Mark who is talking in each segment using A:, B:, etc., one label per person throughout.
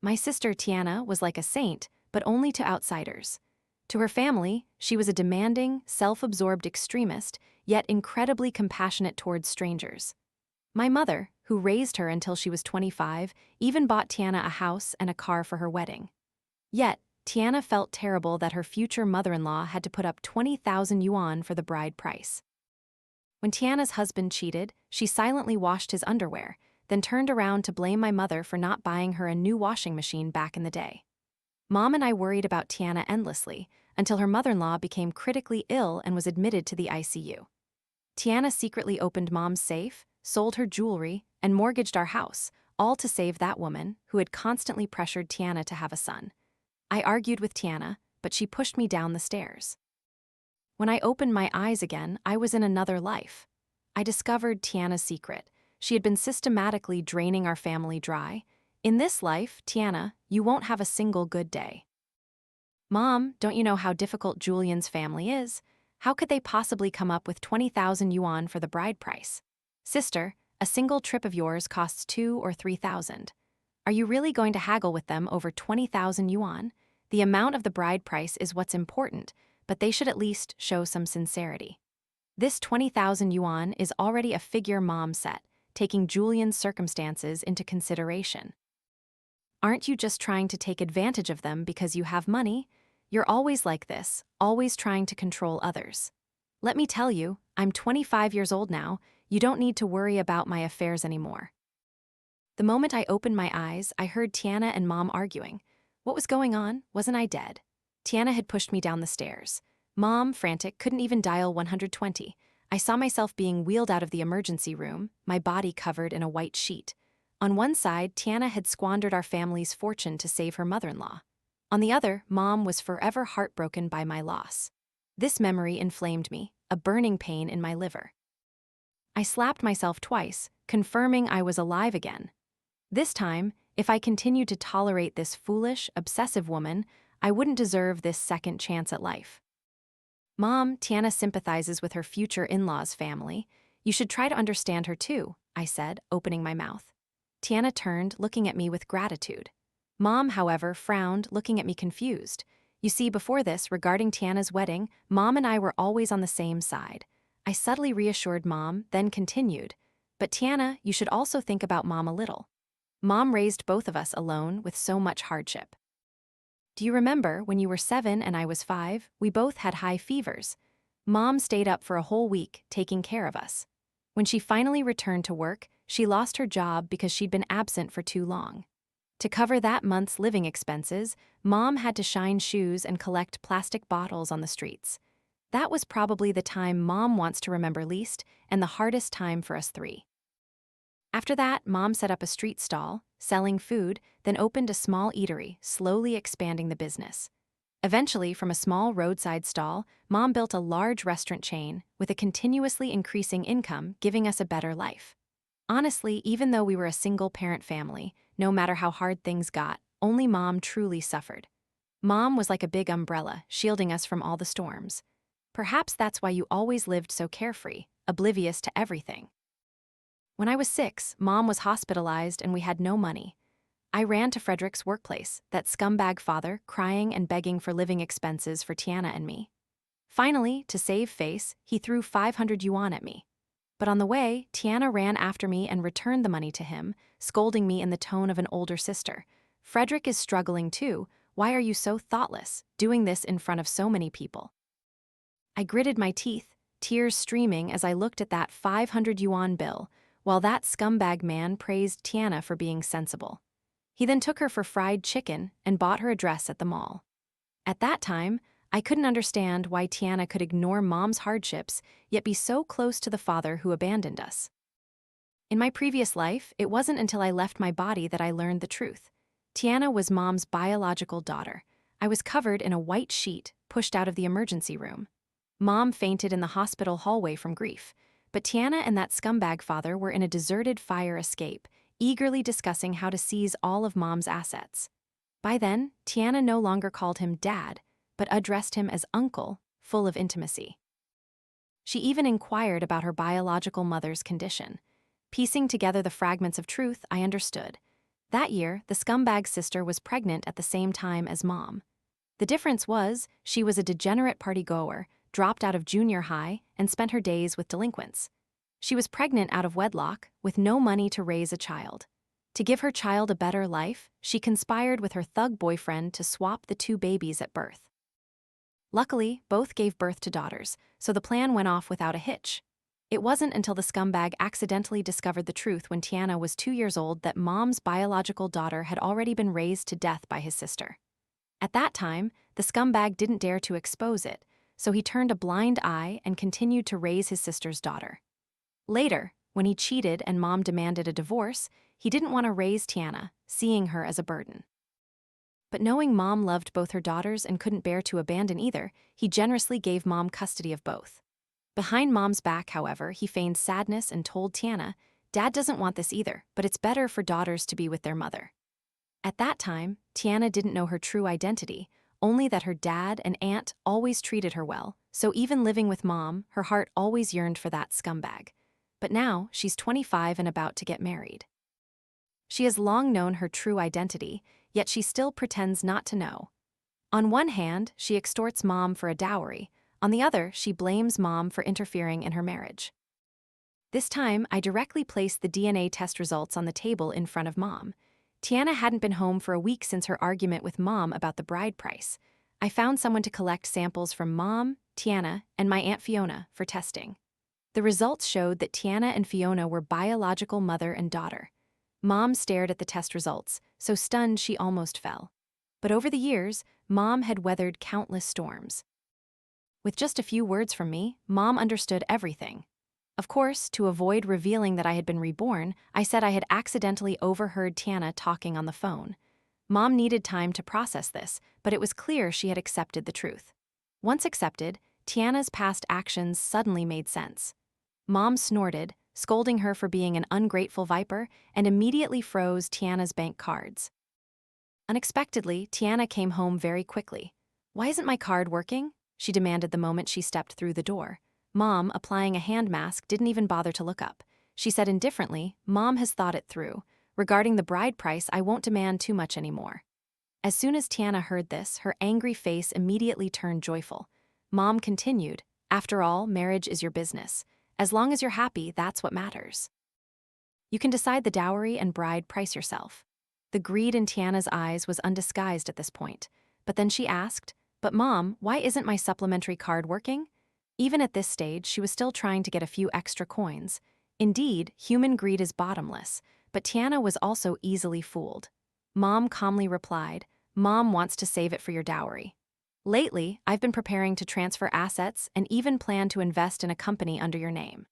A: My sister Tiana was like a saint, but only to outsiders. To her family, she was a demanding, self-absorbed extremist, yet incredibly compassionate towards strangers. My mother, who raised her until she was 25, even bought Tiana a house and a car for her wedding. Yet, Tiana felt terrible that her future mother-in-law had to put up 20,000 yuan for the bride price. When Tiana's husband cheated, she silently washed his underwear, then turned around to blame my mother for not buying her a new washing machine back in the day. Mom and I worried about Tiana endlessly, until her mother-in-law became critically ill and was admitted to the ICU. Tiana secretly opened Mom's safe, sold her jewelry, and mortgaged our house, all to save that woman who had constantly pressured Tiana to have a son. I argued with Tiana, but she pushed me down the stairs. When I opened my eyes again, I was in another life. I discovered Tiana's secret. She had been systematically draining our family dry. In this life, Tiana, you won't have a single good day. Mom, don't you know how difficult Julian's family is? How could they possibly come up with 20,000 yuan for the bride price? Sister, a single trip of yours costs 2 or 3,000. Are you really going to haggle with them over 20,000 yuan? The amount of the bride price is what's important, but they should at least show some sincerity. This 20,000 yuan is already a figure Mom set, taking Julian's circumstances into consideration. Aren't you just trying to take advantage of them because you have money? You're always like this, always trying to control others. Let me tell you, I'm 25 years old now, you don't need to worry about my affairs anymore. The moment I opened my eyes, I heard Tiana and Mom arguing. What was going on? Wasn't I dead? Tiana had pushed me down the stairs. Mom, frantic, couldn't even dial 120. I saw myself being wheeled out of the emergency room, my body covered in a white sheet. On one side, Tiana had squandered our family's fortune to save her mother-in-law. On the other, Mom was forever heartbroken by my loss. This memory inflamed me, a burning pain in my liver. I slapped myself twice, confirming I was alive again. This time, if I continued to tolerate this foolish, obsessive woman, I wouldn't deserve this second chance at life. Mom, Tiana sympathizes with her future in-laws' family. You should try to understand her too, I said, opening my mouth. Tiana turned, looking at me with gratitude. Mom, however, frowned, looking at me confused. You see, before this, regarding Tiana's wedding, Mom and I were always on the same side. I subtly reassured Mom, then continued. But Tiana, you should also think about Mom a little. Mom raised both of us alone with so much hardship. Do you remember when you were 7 and I was 5, we both had high fevers? Mom stayed up for a whole week, taking care of us. When she finally returned to work, she lost her job because she'd been absent for too long. To cover that month's living expenses, Mom had to shine shoes and collect plastic bottles on the streets. That was probably the time Mom wants to remember least, and the hardest time for us 3. After that, Mom set up a street stall, selling food, then opened a small eatery, slowly expanding the business. Eventually, from a small roadside stall, Mom built a large restaurant chain, with a continuously increasing income giving us a better life. Honestly, even though we were a single-parent family, no matter how hard things got, only Mom truly suffered. Mom was like a big umbrella, shielding us from all the storms. Perhaps that's why you always lived so carefree, oblivious to everything. When I was 6, Mom was hospitalized and we had no money. I ran to Frederick's workplace, that scumbag father, crying and begging for living expenses for Tiana and me. Finally, to save face, he threw 500 yuan at me. But on the way, Tiana ran after me and returned the money to him, scolding me in the tone of an older sister. Frederick is struggling too. Why are you so thoughtless, doing this in front of so many people? I gritted my teeth, tears streaming as I looked at that 500 yuan bill, while that scumbag man praised Tiana for being sensible. He then took her for fried chicken and bought her a dress at the mall. At that time, I couldn't understand why Tiana could ignore Mom's hardships, yet be so close to the father who abandoned us. In my previous life, it wasn't until I left my body that I learned the truth. Tiana was Mom's biological daughter. I was covered in a white sheet, pushed out of the emergency room. Mom fainted in the hospital hallway from grief, but Tiana and that scumbag father were in a deserted fire escape, eagerly discussing how to seize all of Mom's assets. By then, Tiana no longer called him Dad, but addressed him as Uncle, full of intimacy. She even inquired about her biological mother's condition. Piecing together the fragments of truth, I understood. That year, the scumbag's sister was pregnant at the same time as Mom. The difference was, she was a degenerate partygoer, dropped out of junior high, and spent her days with delinquents. She was pregnant out of wedlock, with no money to raise a child. To give her child a better life, she conspired with her thug boyfriend to swap the two babies at birth. Luckily, both gave birth to daughters, so the plan went off without a hitch. It wasn't until the scumbag accidentally discovered the truth when Tiana was 2 years old that Mom's biological daughter had already been razed to death by his sister. At that time, the scumbag didn't dare to expose it, so he turned a blind eye and continued to raise his sister's daughter. Later, when he cheated and Mom demanded a divorce, he didn't want to raise Tiana, seeing her as a burden. But knowing Mom loved both her daughters and couldn't bear to abandon either, he generously gave Mom custody of both. Behind Mom's back, however, he feigned sadness and told Tiana, "Dad doesn't want this either, but it's better for daughters to be with their mother." At that time, Tiana didn't know her true identity, only that her dad and aunt always treated her well, so even living with Mom, her heart always yearned for that scumbag. But now, she's 25 and about to get married. She has long known her true identity, yet she still pretends not to know. On one hand, she extorts Mom for a dowry. On the other, she blames Mom for interfering in her marriage. This time, I directly placed the DNA test results on the table in front of Mom. Tiana hadn't been home for a week since her argument with Mom about the bride price. I found someone to collect samples from Mom, Tiana, and my Aunt Fiona for testing. The results showed that Tiana and Fiona were biological mother and daughter. Mom stared at the test results, so stunned she almost fell. But over the years, Mom had weathered countless storms. With just a few words from me, Mom understood everything. Of course, to avoid revealing that I had been reborn, I said I had accidentally overheard Tiana talking on the phone. Mom needed time to process this, but it was clear she had accepted the truth. Once accepted, Tiana's past actions suddenly made sense. Mom snorted, scolding her for being an ungrateful viper, and immediately froze Tiana's bank cards. Unexpectedly, Tiana came home very quickly. "Why isn't my card working?" she demanded the moment she stepped through the door. Mom, applying a hand mask, didn't even bother to look up. She said indifferently, "Mom has thought it through. Regarding the bride price, I won't demand too much anymore." As soon as Tiana heard this, her angry face immediately turned joyful. Mom continued, "After all, marriage is your business. As long as you're happy, that's what matters. You can decide the dowry and bride price yourself." The greed in Tiana's eyes was undisguised at this point. But then she asked, "But Mom, why isn't my supplementary card working?" Even at this stage, she was still trying to get a few extra coins. Indeed, human greed is bottomless, but Tiana was also easily fooled. Mom calmly replied, "Mom wants to save it for your dowry. Lately, I've been preparing to transfer assets and even plan to invest in a company under your name."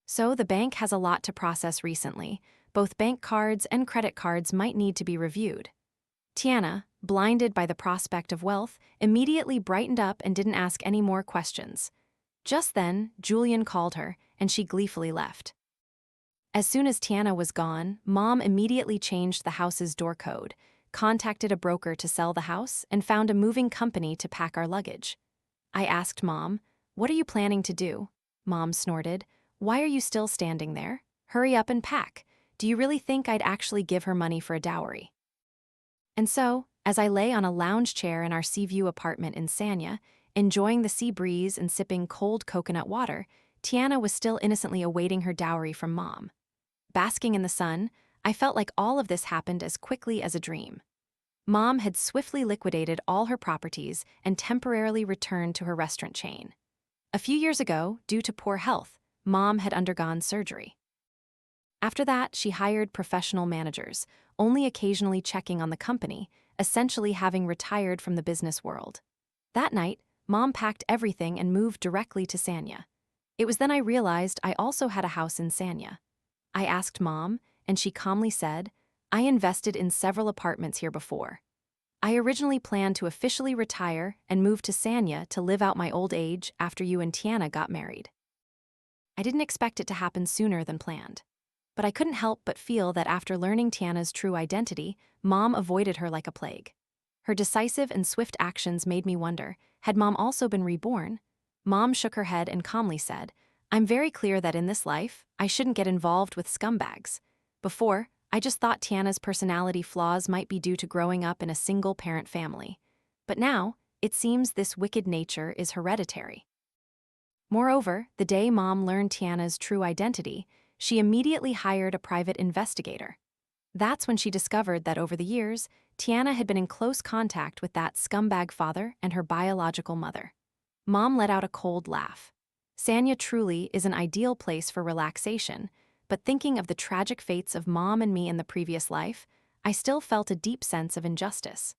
A: So the bank has a lot to process recently. Both bank cards and credit cards might need to be reviewed. Tiana, blinded by the prospect of wealth, immediately brightened up and didn't ask any more questions. Just then, Julian called her, and she gleefully left. As soon as Tiana was gone, Mom immediately changed the house's door code, contacted a broker to sell the house, and found a moving company to pack our luggage. I asked Mom, "What are you planning to do?" Mom snorted, "Why are you still standing there? Hurry up and pack. Do you really think I'd actually give her money for a dowry?" And so, as I lay on a lounge chair in our Seaview apartment in Sanya, enjoying the sea breeze and sipping cold coconut water, Tiana was still innocently awaiting her dowry from Mom. Basking in the sun, I felt like all of this happened as quickly as a dream. Mom had swiftly liquidated all her properties and temporarily returned to her restaurant chain. A few years ago, due to poor health, Mom had undergone surgery. After that, she hired professional managers, only occasionally checking on the company, essentially having retired from the business world. That night, Mom packed everything and moved directly to Sanya. It was then I realized I also had a house in Sanya. I asked Mom, and she calmly said, "I invested in several apartments here before. I originally planned to officially retire and move to Sanya to live out my old age after you and Tiana got married." I didn't expect it to happen sooner than planned. But I couldn't help but feel that after learning Tiana's true identity, Mom avoided her like a plague. Her decisive and swift actions made me wonder, had Mom also been reborn? Mom shook her head and calmly said, "I'm very clear that in this life, I shouldn't get involved with scumbags. Before, I just thought Tiana's personality flaws might be due to growing up in a single-parent family. But now, it seems this wicked nature is hereditary. Moreover, the day Mom learned Tiana's true identity, she immediately hired a private investigator. That's when she discovered that over the years, Tiana had been in close contact with that scumbag father and her biological mother. Mom let out a cold laugh. Sanya truly is an ideal place for relaxation, but thinking of the tragic fates of Mom and me in the previous life, I still felt a deep sense of injustice.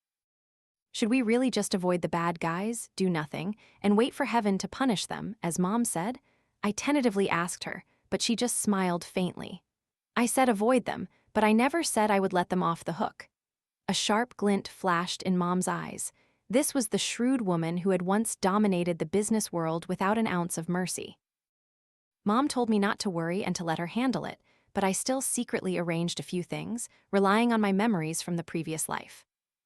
A: Should we really just avoid the bad guys, do nothing, and wait for heaven to punish them, as Mom said? I tentatively asked her, but she just smiled faintly. I said avoid them, but I never said I would let them off the hook. A sharp glint flashed in Mom's eyes. This was the shrewd woman who had once dominated the business world without an ounce of mercy. Mom told me not to worry and to let her handle it, but I still secretly arranged a few things, relying on my memories from the previous life.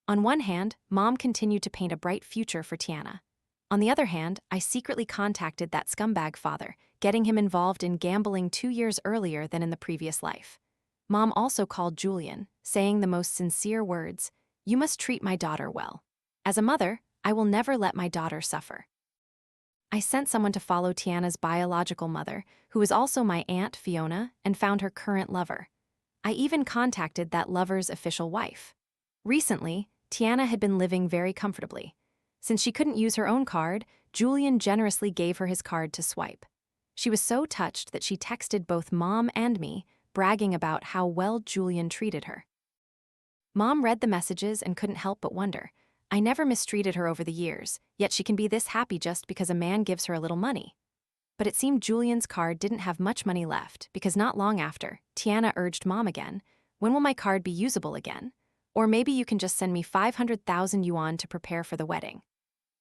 A: On one hand, Mom continued to paint a bright future for Tiana. On the other hand, I secretly contacted that scumbag father, getting him involved in gambling 2 years earlier than in the previous life. Mom also called Julian, saying the most sincere words, "You must treat my daughter well. As a mother, I will never let my daughter suffer." I sent someone to follow Tiana's biological mother, who is also my aunt Fiona, and found her current lover. I even contacted that lover's official wife. Recently, Tiana had been living very comfortably. Since she couldn't use her own card, Julian generously gave her his card to swipe. She was so touched that she texted both Mom and me, bragging about how well Julian treated her. Mom read the messages and couldn't help but wonder. I never mistreated her over the years, yet she can be this happy just because a man gives her a little money. But it seemed Julian's card didn't have much money left, because not long after, Tiana urged Mom again, "When will my card be usable again? Or maybe you can just send me 500,000 yuan to prepare for the wedding."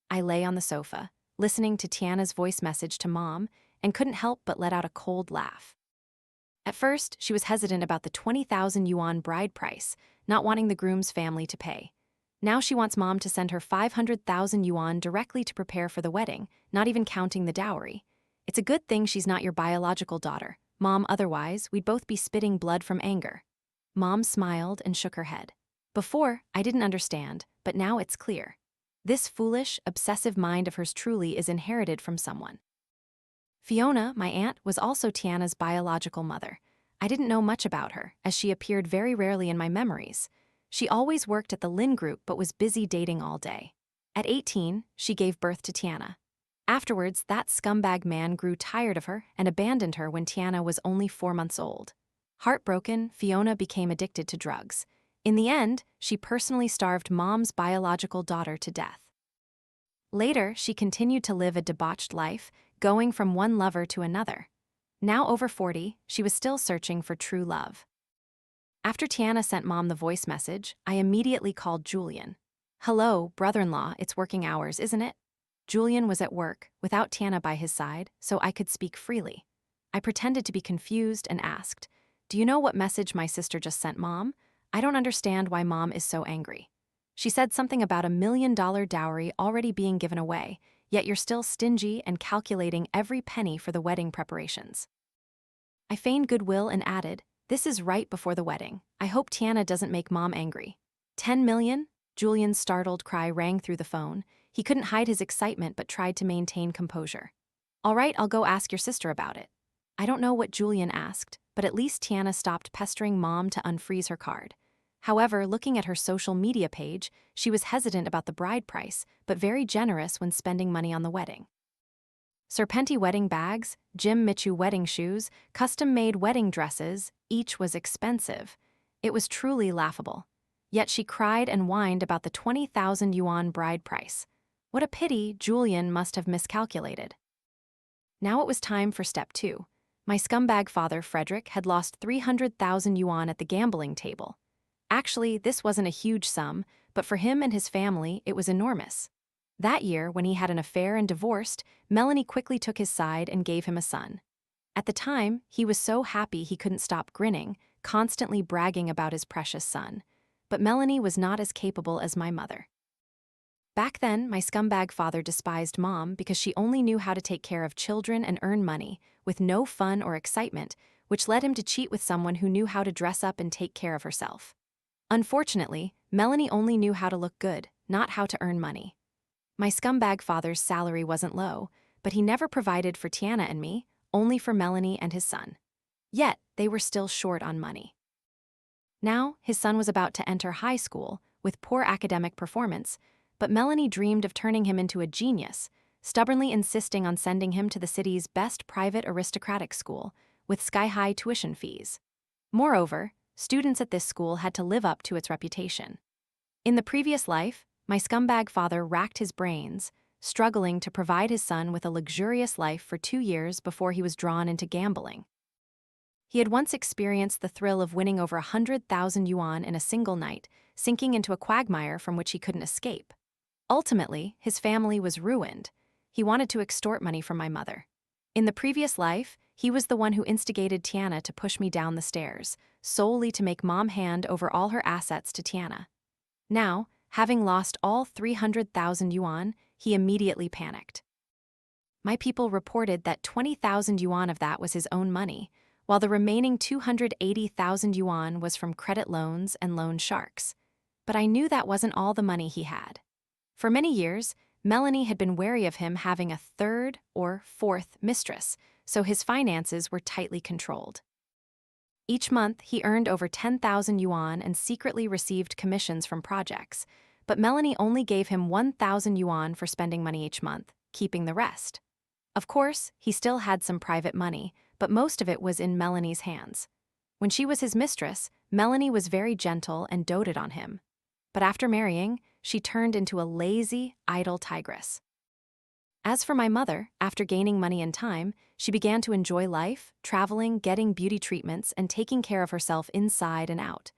A: I lay on the sofa, listening to Tiana's voice message to Mom, and couldn't help but let out a cold laugh. At first, she was hesitant about the 20,000 yuan bride price, not wanting the groom's family to pay. Now she wants Mom to send her 500,000 yuan directly to prepare for the wedding, not even counting the dowry. It's a good thing she's not your biological daughter, Mom, otherwise we'd both be spitting blood from anger. Mom smiled and shook her head. Before, I didn't understand, but now it's clear. This foolish, obsessive mind of hers truly is inherited from someone. Fiona, my aunt, was also Tiana's biological mother. I didn't know much about her, as she appeared very rarely in my memories. She always worked at the Lin Group but was busy dating all day. At 18, she gave birth to Tiana. Afterwards, that scumbag man grew tired of her and abandoned her when Tiana was only 4 months old. Heartbroken, Fiona became addicted to drugs. In the end, she personally starved Mom's biological daughter to death. Later, she continued to live a debauched life, going from one lover to another. Now over 40, she was still searching for true love. After Tiana sent Mom the voice message, I immediately called Julian. "Hello, brother-in-law, it's working hours, isn't it?" Julian was at work, without Tiana by his side, so I could speak freely. I pretended to be confused and asked, "Do you know what message my sister just sent Mom? I don't understand why Mom is so angry. She said something about $1 million dowry already being given away, yet you're still stingy and calculating every penny for the wedding preparations." I feigned goodwill and added, "This is right before the wedding. I hope Tiana doesn't make Mom angry." 10 million? Julian's startled cry rang through the phone. He couldn't hide his excitement but tried to maintain composure. "All right, I'll go ask your sister about it." I don't know what Julian asked, but at least Tiana stopped pestering Mom to unfreeze her card. However, looking at her social media page, she was hesitant about the bride price, but very generous when spending money on the wedding. Serpenti wedding bags, Jim Michu wedding shoes, custom-made wedding dresses, each was expensive. It was truly laughable. Yet she cried and whined about the 20,000 yuan bride price. What a pity Julian must have miscalculated. Now it was time for step 2. My scumbag father, Frederick, had lost 300,000 yuan at the gambling table. Actually, this wasn't a huge sum, but for him and his family, it was enormous. That year, when he had an affair and divorced, Melanie quickly took his side and gave him a son. At the time, he was so happy he couldn't stop grinning, constantly bragging about his precious son. But Melanie was not as capable as my mother. Back then, my scumbag father despised Mom because she only knew how to take care of children and earn money, with no fun or excitement, which led him to cheat with someone who knew how to dress up and take care of herself. Unfortunately, Melanie only knew how to look good, not how to earn money. My scumbag father's salary wasn't low, but he never provided for Tiana and me, only for Melanie and his son. Yet, they were still short on money. Now, his son was about to enter high school, with poor academic performance, but Melanie dreamed of turning him into a genius, stubbornly insisting on sending him to the city's best private aristocratic school, with sky-high tuition fees. Moreover, students at this school had to live up to its reputation. In the previous life, my scumbag father racked his brains, struggling to provide his son with a luxurious life for 2 years before he was drawn into gambling. He had once experienced the thrill of winning over 100,000 yuan in a single night, sinking into a quagmire from which he couldn't escape. Ultimately, his family was ruined. He wanted to extort money from my mother. In the previous life, he was the one who instigated Tiana to push me down the stairs, solely to make Mom hand over all her assets to Tiana. Now, having lost all 300,000 yuan, he immediately panicked. My people reported that 20,000 yuan of that was his own money, while the remaining 280,000 yuan was from credit loans and loan sharks. But I knew that wasn't all the money he had. For many years, Melanie had been wary of him having a third or fourth mistress, so his finances were tightly controlled. Each month, he earned over 10,000 yuan and secretly received commissions from projects, but Melanie only gave him 1,000 yuan for spending money each month, keeping the rest. Of course, he still had some private money, but most of it was in Melanie's hands. When she was his mistress, Melanie was very gentle and doted on him. But after marrying, she turned into a lazy, idle tigress. As for my mother, after gaining money and time, she began to enjoy life, traveling, getting beauty treatments, and taking care of herself inside and out.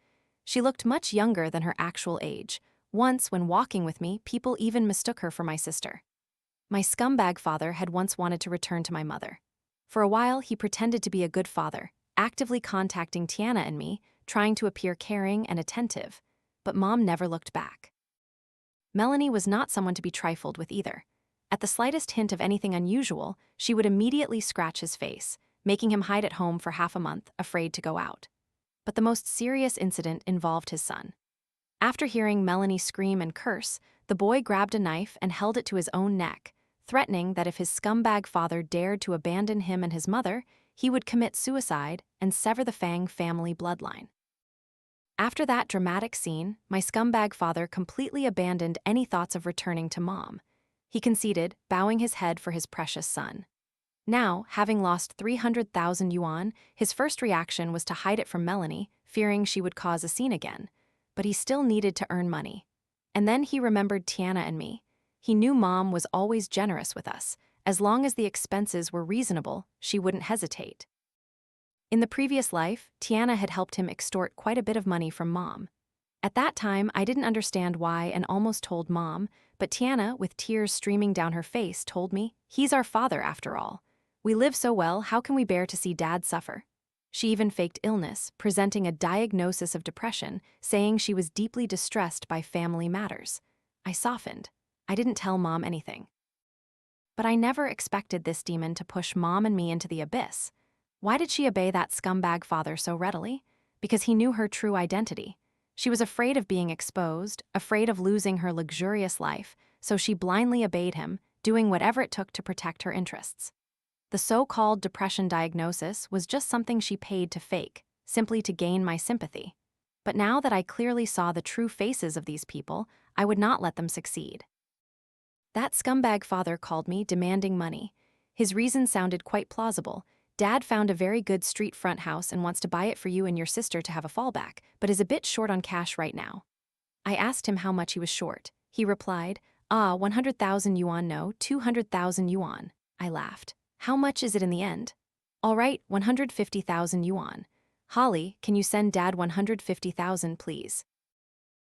A: She looked much younger than her actual age. Once, when walking with me, people even mistook her for my sister. My scumbag father had once wanted to return to my mother. For a while, he pretended to be a good father, actively contacting Tiana and me, trying to appear caring and attentive, but Mom never looked back. Melanie was not someone to be trifled with either. At the slightest hint of anything unusual, she would immediately scratch his face, making him hide at home for half a month, afraid to go out. But the most serious incident involved his son. After hearing Melanie scream and curse, the boy grabbed a knife and held it to his own neck, threatening that if his scumbag father dared to abandon him and his mother, he would commit suicide and sever the Fang family bloodline. After that dramatic scene, my scumbag father completely abandoned any thoughts of returning to Mom. He conceded, bowing his head for his precious son. Now, having lost 300,000 yuan, his first reaction was to hide it from Melanie, fearing she would cause a scene again. But he still needed to earn money. And then he remembered Tiana and me. He knew Mom was always generous with us. As long as the expenses were reasonable, she wouldn't hesitate. In the previous life, Tiana had helped him extort quite a bit of money from Mom. At that time, I didn't understand why and almost told Mom, but Tiana, with tears streaming down her face, told me, "He's our father after all. We live so well, how can we bear to see Dad suffer?" She even faked illness, presenting a diagnosis of depression, saying she was deeply distressed by family matters. I softened. I didn't tell Mom anything. But I never expected this demon to push Mom and me into the abyss. Why did she obey that scumbag father so readily? Because he knew her true identity. She was afraid of being exposed, afraid of losing her luxurious life, so she blindly obeyed him, doing whatever it took to protect her interests. The so-called depression diagnosis was just something she paid to fake, simply to gain my sympathy. But now that I clearly saw the true faces of these people, I would not let them succeed. That scumbag father called me, demanding money. His reason sounded quite plausible. Dad found a very good street front house and wants to buy it for you and your sister to have a fallback, but is a bit short on cash right now. I asked him how much he was short. He replied, 100,000 yuan, no, 200,000 yuan. I laughed. How much is it in the end? All right, 150,000 yuan. Holly, can you send Dad 150,000, please?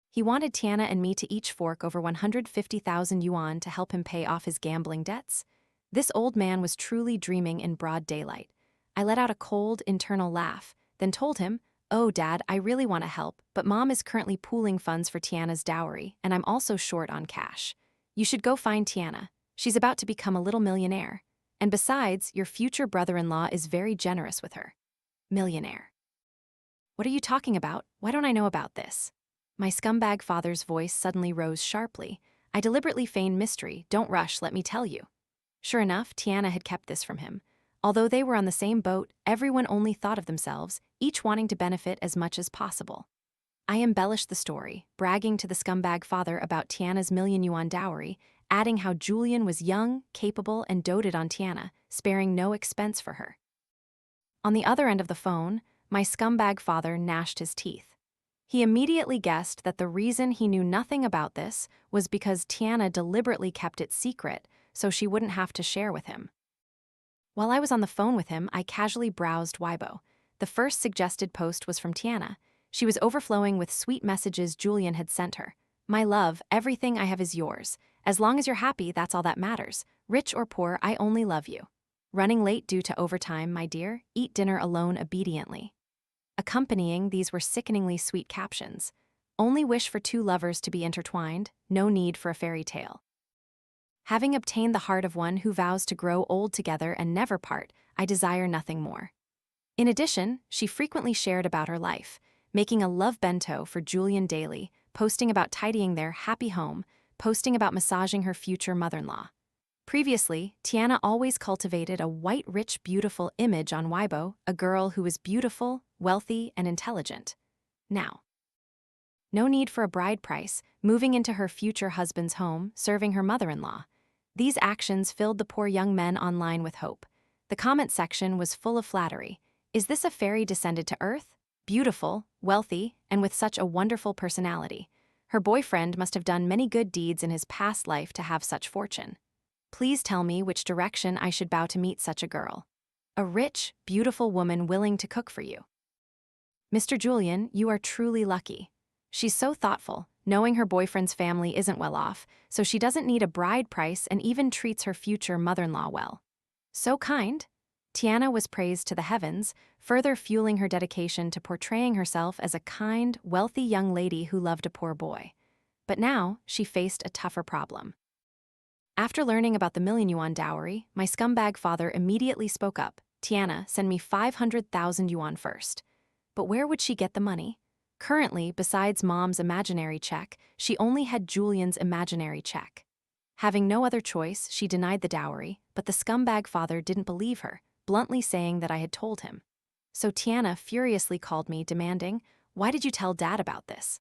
A: He wanted Tiana and me to each fork over 150,000 yuan to help him pay off his gambling debts. This old man was truly dreaming in broad daylight. I let out a cold, internal laugh, then told him, "Oh, Dad, I really want to help, but Mom is currently pooling funds for Tiana's dowry, and I'm also short on cash. You should go find Tiana. She's about to become a little millionaire. And besides, your future brother-in-law is very generous with her." Millionaire. What are you talking about? Why don't I know about this? My scumbag father's voice suddenly rose sharply. I deliberately feigned mystery. Don't rush, let me tell you. Sure enough, Tiana had kept this from him. Although they were on the same boat, everyone only thought of themselves, each wanting to benefit as much as possible. I embellished the story, bragging to the scumbag father about Tiana's million-yuan dowry, adding how Julian was young, capable, and doted on Tiana, sparing no expense for her. On the other end of the phone, my scumbag father gnashed his teeth. He immediately guessed that the reason he knew nothing about this was because Tiana deliberately kept it secret so she wouldn't have to share with him. While I was on the phone with him, I casually browsed Weibo. The first suggested post was from Tiana. She was overflowing with sweet messages Julian had sent her. My love, everything I have is yours. As long as you're happy, that's all that matters. Rich or poor, I only love you. Running late due to overtime, my dear, eat dinner alone obediently. Accompanying these were sickeningly sweet captions. Only wish for two lovers to be intertwined, no need for a fairy tale. Having obtained the heart of one who vows to grow old together and never part, I desire nothing more. In addition, she frequently shared about her life, making a love bento for Julian daily, posting about tidying their happy home, posting about massaging her future mother-in-law. Previously, Tiana always cultivated a white, rich, beautiful image on Weibo, a girl who was beautiful, wealthy, and intelligent. Now, no need for a bride price, moving into her future husband's home, serving her mother-in-law. These actions filled the poor young men online with hope. The comment section was full of flattery. Is this a fairy descended to earth? Beautiful, wealthy, and with such a wonderful personality. Her boyfriend must have done many good deeds in his past life to have such fortune. Please tell me which direction I should bow to meet such a girl. A rich, beautiful woman willing to cook for you. Mr. Julian, you are truly lucky. She's so thoughtful, knowing her boyfriend's family isn't well off, so she doesn't need a bride price and even treats her future mother-in-law well. So kind. Tiana was praised to the heavens, further fueling her dedication to portraying herself as a kind, wealthy young lady who loved a poor boy. But now, she faced a tougher problem. After learning about the million-yuan dowry, my scumbag father immediately spoke up. Tiana, send me 500,000 yuan first. But where would she get the money? Currently, besides Mom's imaginary check, she only had Julian's imaginary check. Having no other choice, she denied the dowry, but the scumbag father didn't believe her, bluntly saying that I had told him. So Tiana furiously called me, demanding, "Why did you tell Dad about this?"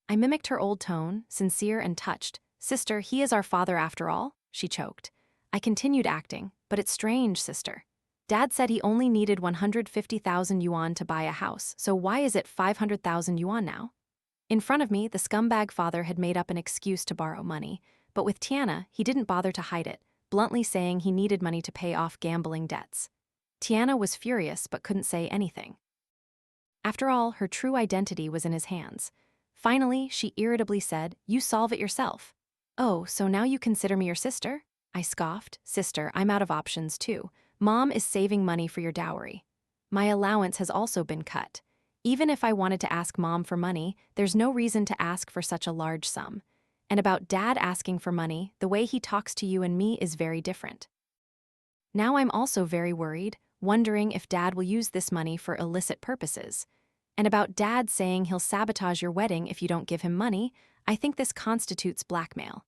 A: I mimicked her old tone, sincere and touched. "Sister, he is our father after all," she choked. I continued acting, "But it's strange, sister. Dad said he only needed 150,000 yuan to buy a house, so why is it 500,000 yuan now?" In front of me, the scumbag father had made up an excuse to borrow money, but with Tiana, he didn't bother to hide it, bluntly saying he needed money to pay off gambling debts. Tiana was furious but couldn't say anything. After all, her true identity was in his hands. Finally, she irritably said, "You solve it yourself." "Oh, so now you consider me your sister?" I scoffed. "Sister, I'm out of options too. Mom is saving money for your dowry. My allowance has also been cut. Even if I wanted to ask Mom for money, there's no reason to ask for such a large sum. And about Dad asking for money, the way he talks to you and me is very different. Now I'm also very worried, wondering if Dad will use this money for illicit purposes. And about Dad saying he'll sabotage your wedding if you don't give him money, I think this constitutes blackmail.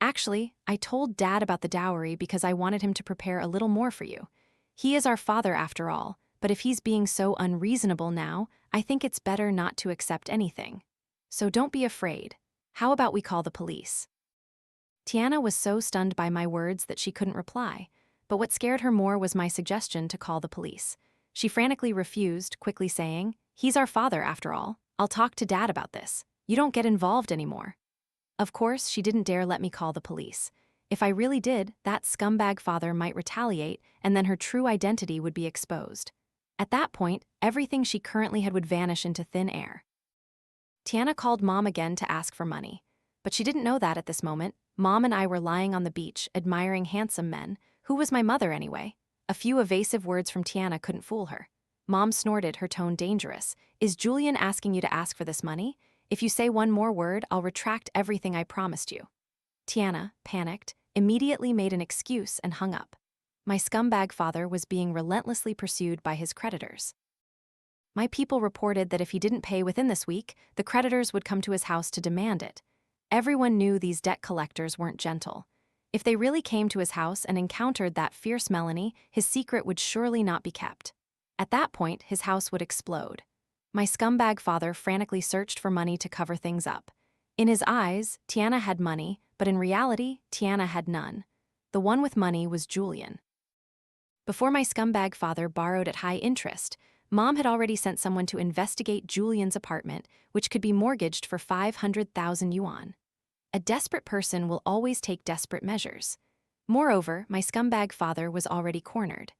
A: Actually, I told Dad about the dowry because I wanted him to prepare a little more for you. He is our father after all, but if he's being so unreasonable now, I think it's better not to accept anything. So don't be afraid. How about we call the police?" Tiana was so stunned by my words that she couldn't reply, but what scared her more was my suggestion to call the police. She frantically refused, quickly saying, "He's our father after all. I'll talk to Dad about this. You don't get involved anymore." Of course, she didn't dare let me call the police. If I really did, that scumbag father might retaliate, and then her true identity would be exposed. At that point, everything she currently had would vanish into thin air. Tiana called Mom again to ask for money. But she didn't know that at this moment. Mom and I were lying on the beach, admiring handsome men. Who was my mother anyway? A few evasive words from Tiana couldn't fool her. Mom snorted, her tone dangerous. "Is Julian asking you to ask for this money? If you say one more word, I'll retract everything I promised you." Tiana, panicked, immediately made an excuse and hung up. My scumbag father was being relentlessly pursued by his creditors. My people reported that if he didn't pay within this week, the creditors would come to his house to demand it. Everyone knew these debt collectors weren't gentle. If they really came to his house and encountered that fierce Melanie, his secret would surely not be kept. At that point, his house would explode. My scumbag father frantically searched for money to cover things up. In his eyes, Tiana had money, but in reality, Tiana had none. The one with money was Julian. Before my scumbag father borrowed at high interest, Mom had already sent someone to investigate Julian's apartment, which could be mortgaged for 500,000 yuan. A desperate person will always take desperate measures. Moreover, my scumbag father was already cornered.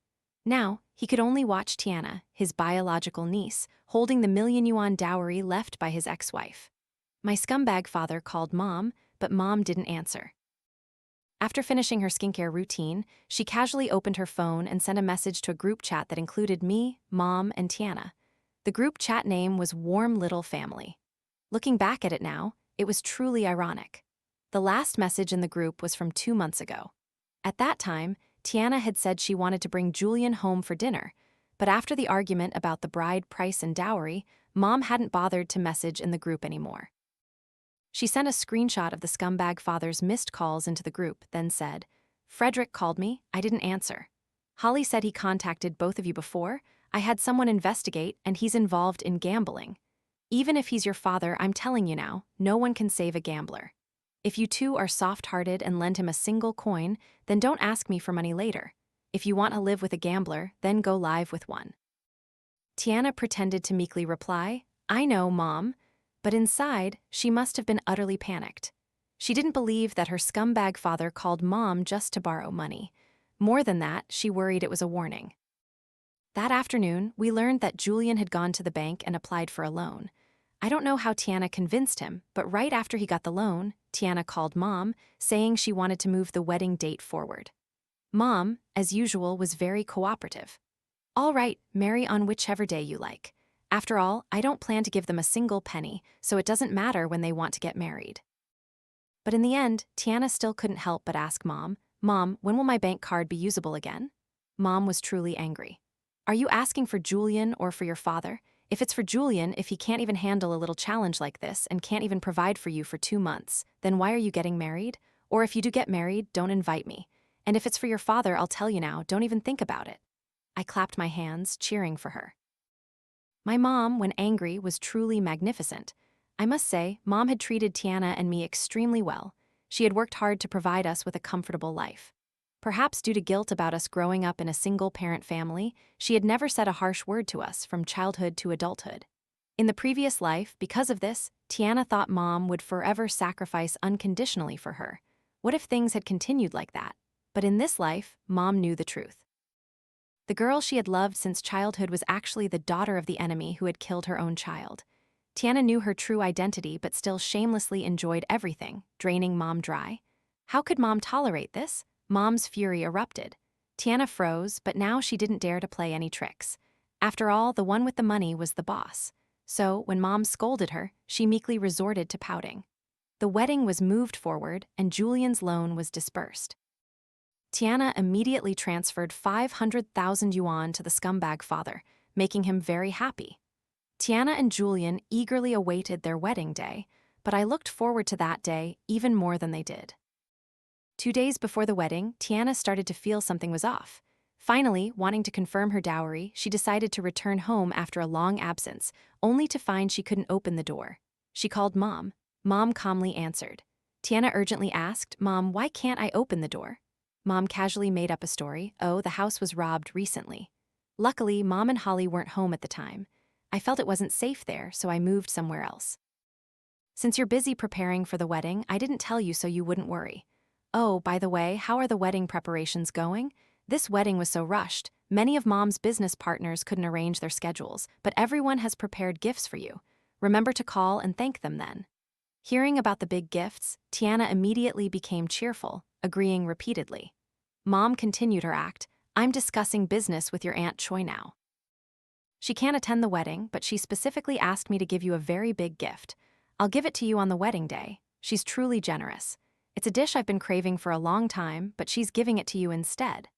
A: Now, he could only watch Tiana, his biological niece, holding the million-yuan dowry left by his ex-wife. My scumbag father called Mom, but Mom didn't answer. After finishing her skincare routine, she casually opened her phone and sent a message to a group chat that included me, Mom, and Tiana. The group chat name was Warm Little Family. Looking back at it now, it was truly ironic. The last message in the group was from 2 months ago. At that time, Tiana had said she wanted to bring Julian home for dinner, but after the argument about the bride price and dowry, Mom hadn't bothered to message in the group anymore. She sent a screenshot of the scumbag father's missed calls into the group, then said, "Frederick called me, I didn't answer. Holly said he contacted both of you before. I had someone investigate, and he's involved in gambling. Even if he's your father, I'm telling you now, no one can save a gambler. If you two are soft-hearted and lend him a single coin, then don't ask me for money later. If you want to live with a gambler, then go live with one." Tiana pretended to meekly reply, "I know, Mom," but inside, she must have been utterly panicked. She didn't believe that her scumbag father called Mom just to borrow money. More than that, she worried it was a warning. That afternoon, we learned that Julian had gone to the bank and applied for a loan. I don't know how Tiana convinced him, but right after he got the loan, Tiana called Mom, saying she wanted to move the wedding date forward. Mom, as usual, was very cooperative. "All right, marry on whichever day you like. After all, I don't plan to give them a single penny, so it doesn't matter when they want to get married." But in the end, Tiana still couldn't help but ask Mom, "Mom, when will my bank card be usable again?" Mom was truly angry. "Are you asking for Julian or for your father? If it's for Julian, if he can't even handle a little challenge like this and can't even provide for you for 2 months, then why are you getting married? Or if you do get married, don't invite me. And if it's for your father, I'll tell you now, don't even think about it." I clapped my hands, cheering for her. My mom, when angry, was truly magnificent. I must say, Mom had treated Tiana and me extremely well. She had worked hard to provide us with a comfortable life. Perhaps due to guilt about us growing up in a single-parent family, she had never said a harsh word to us from childhood to adulthood. In the previous life, because of this, Tiana thought Mom would forever sacrifice unconditionally for her. What if things had continued like that? But in this life, Mom knew the truth. The girl she had loved since childhood was actually the daughter of the enemy who had killed her own child. Tiana knew her true identity but still shamelessly enjoyed everything, draining Mom dry. How could Mom tolerate this? Mom's fury erupted. Tiana froze, but now she didn't dare to play any tricks. After all, the one with the money was the boss. So, when Mom scolded her, she meekly resorted to pouting. The wedding was moved forward, and Julian's loan was dispersed. Tiana immediately transferred 500,000 yuan to the scumbag father, making him very happy. Tiana and Julian eagerly awaited their wedding day, but I looked forward to that day even more than they did. 2 days before the wedding, Tiana started to feel something was off. Finally, wanting to confirm her dowry, she decided to return home after a long absence, only to find she couldn't open the door. She called Mom. Mom calmly answered. Tiana urgently asked, "Mom, why can't I open the door?" Mom casually made up a story. "Oh, the house was robbed recently." Luckily, Mom and Holly weren't home at the time. I felt it wasn't safe there, so I moved somewhere else. "Since you're busy preparing for the wedding, I didn't tell you so you wouldn't worry. Oh, by the way, how are the wedding preparations going? This wedding was so rushed. Many of Mom's business partners couldn't arrange their schedules, but everyone has prepared gifts for you. Remember to call and thank them then." Hearing about the big gifts, Tiana immediately became cheerful, agreeing repeatedly. Mom continued her act. "I'm discussing business with your Aunt Choi now. She can't attend the wedding, but she specifically asked me to give you a very big gift. I'll give it to you on the wedding day. She's truly generous. It's a dish I've been craving for a long time, but she's giving it to you instead."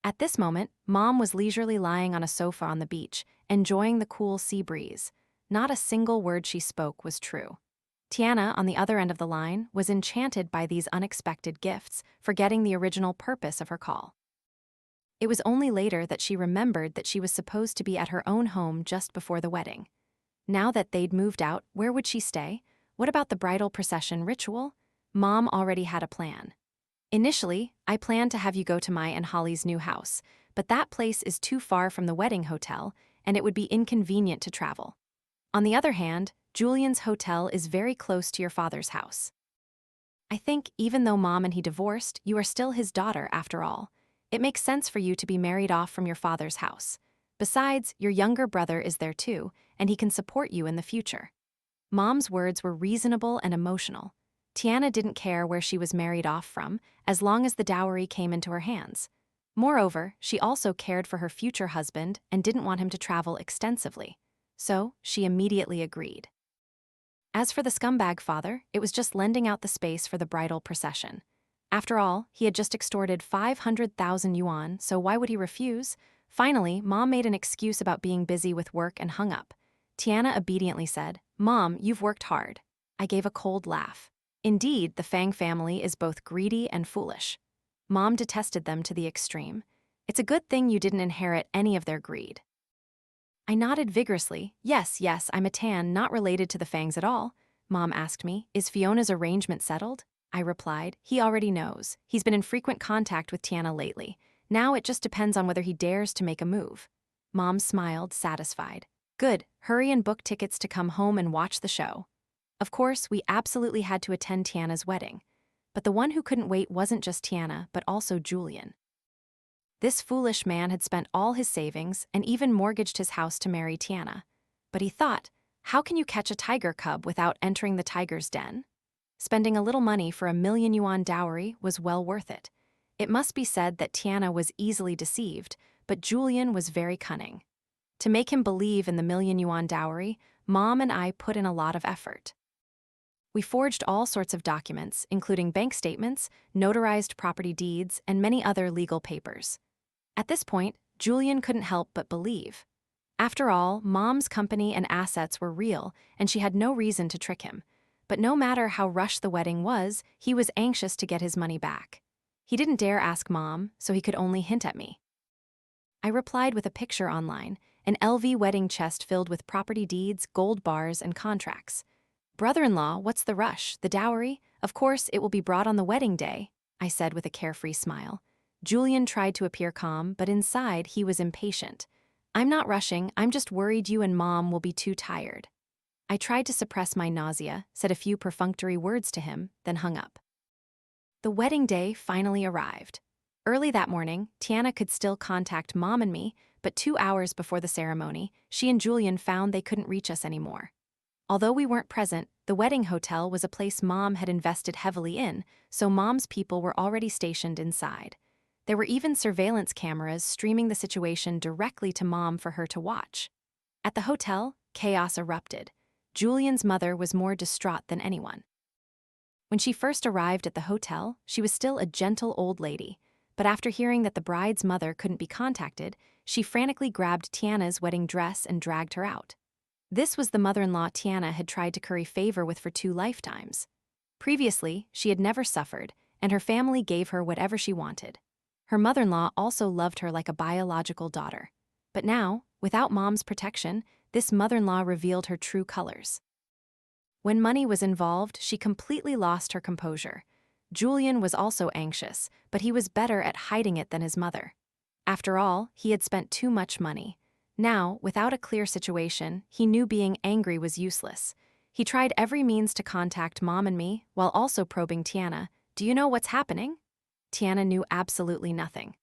A: At this moment, Mom was leisurely lying on a sofa on the beach, enjoying the cool sea breeze. Not a single word she spoke was true. Tiana, on the other end of the line, was enchanted by these unexpected gifts, forgetting the original purpose of her call. It was only later that she remembered that she was supposed to be at her own home just before the wedding. Now that they'd moved out, where would she stay? What about the bridal procession ritual? Mom already had a plan. Initially, I planned to have you go to my and Holly's new house, but that place is too far from the wedding hotel, and it would be inconvenient to travel. On the other hand, Julian's hotel is very close to your father's house. I think, even though Mom and he divorced, you are still his daughter after all. It makes sense for you to be married off from your father's house. Besides, your younger brother is there too, and he can support you in the future. Mom's words were reasonable and emotional. Tiana didn't care where she was married off from, as long as the dowry came into her hands. Moreover, she also cared for her future husband and didn't want him to travel extensively. So, she immediately agreed. As for the scumbag father, it was just lending out the space for the bridal procession. After all, he had just extorted 500,000 yuan, so why would he refuse? Finally, Mom made an excuse about being busy with work and hung up. Tiana obediently said, "Mom, you've worked hard." I gave a cold laugh. Indeed, the Fang family is both greedy and foolish. Mom detested them to the extreme. It's a good thing you didn't inherit any of their greed. I nodded vigorously. Yes, I'm a Tan, not related to the Fangs at all. Mom asked me, is Fiona's arrangement settled? I replied, he already knows. He's been in frequent contact with Tiana lately. Now it just depends on whether he dares to make a move. Mom smiled, satisfied. Good, hurry and book tickets to come home and watch the show. Of course, we absolutely had to attend Tiana's wedding. But the one who couldn't wait wasn't just Tiana, but also Julian. This foolish man had spent all his savings and even mortgaged his house to marry Tiana. But he thought, how can you catch a tiger cub without entering the tiger's den? Spending a little money for a 1,000,000 yuan dowry was well worth it. It must be said that Tiana was easily deceived, but Julian was very cunning. To make him believe in the 1,000,000 yuan dowry, Mom and I put in a lot of effort. We forged all sorts of documents, including bank statements, notarized property deeds, and many other legal papers. At this point, Julian couldn't help but believe. After all, Mom's company and assets were real, and she had no reason to trick him. But no matter how rushed the wedding was, he was anxious to get his money back. He didn't dare ask Mom, so he could only hint at me. I replied with a picture online, an LV wedding chest filled with property deeds, gold bars, and contracts. Brother-in-law, what's the rush? The dowry? Of course, it will be brought on the wedding day, I said with a carefree smile. Julian tried to appear calm, but inside he was impatient. I'm not rushing, I'm just worried you and Mom will be too tired. I tried to suppress my nausea, said a few perfunctory words to him, then hung up. The wedding day finally arrived. Early that morning, Tiana could still contact Mom and me, but 2 hours before the ceremony, she and Julian found they couldn't reach us anymore. Although we weren't present, the wedding hotel was a place Mom had invested heavily in, so Mom's people were already stationed inside. There were even surveillance cameras streaming the situation directly to Mom for her to watch. At the hotel, chaos erupted. Julian's mother was more distraught than anyone. When she first arrived at the hotel, she was still a gentle old lady, but after hearing that the bride's mother couldn't be contacted, she frantically grabbed Tiana's wedding dress and dragged her out. This was the mother-in-law Tiana had tried to curry favor with for 2 lifetimes. Previously, she had never suffered, and her family gave her whatever she wanted. Her mother-in-law also loved her like a biological daughter. But now, without Mom's protection, this mother-in-law revealed her true colors. When money was involved, she completely lost her composure. Julian was also anxious, but he was better at hiding it than his mother. After all, he had spent too much money. Now, without a clear situation, he knew being angry was useless. He tried every means to contact Mom and me, while also probing Tiana. Do you know what's happening? Tiana knew absolutely nothing.